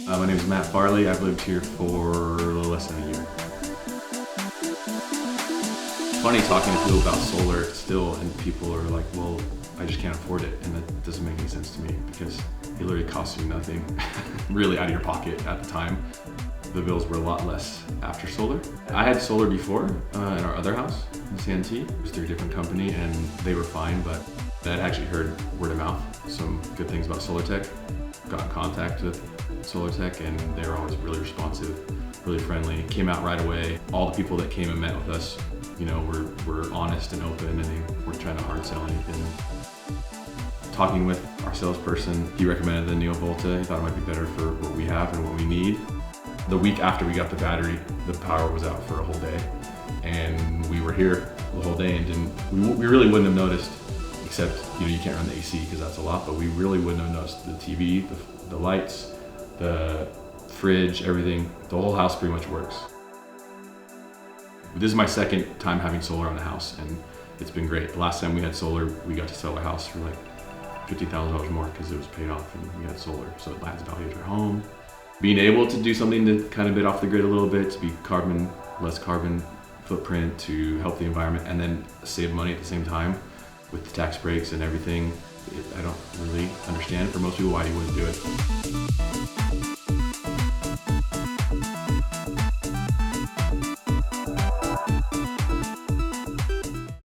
My name is Matt Farley. I've lived here for a little less than a year. It's funny talking to people about solar still, and people are like, well, I just can't afford it. And that doesn't make any sense to me because it literally costs you nothing really out of your pocket at the time. The bills were a lot less after solar. I had solar before in our other house in Santee. It was through a different company and they were fine, but I had actually heard word of mouth some good things about SolarTech. Got in contact with SolarTech and they were always really responsive, really friendly, came out right away. All the people that came and met with us, you know, were honest and open, and they weren't trying to hard sell anything. Talking with our salesperson, he recommended the Neo Volta. He thought it might be better for what we have and what we need. The week after we got the battery, the power was out for a whole day, and we were here the whole day and we really wouldn't have noticed, except, you know, you can't run the AC because that's a lot, but we really wouldn't have noticed the TV, the lights, the fridge, everything. The whole house pretty much works. This is my second time having solar on the house, and it's been great. The last time we had solar, we got to sell our house for like $50,000 more because it was paid off and we had solar, so it adds value to our home. Being able to do something to kind of bit off the grid a little bit, to be less carbon footprint, to help the environment, and then save money at the same time with the tax breaks and everything. I don't really understand for most people why you wouldn't do it.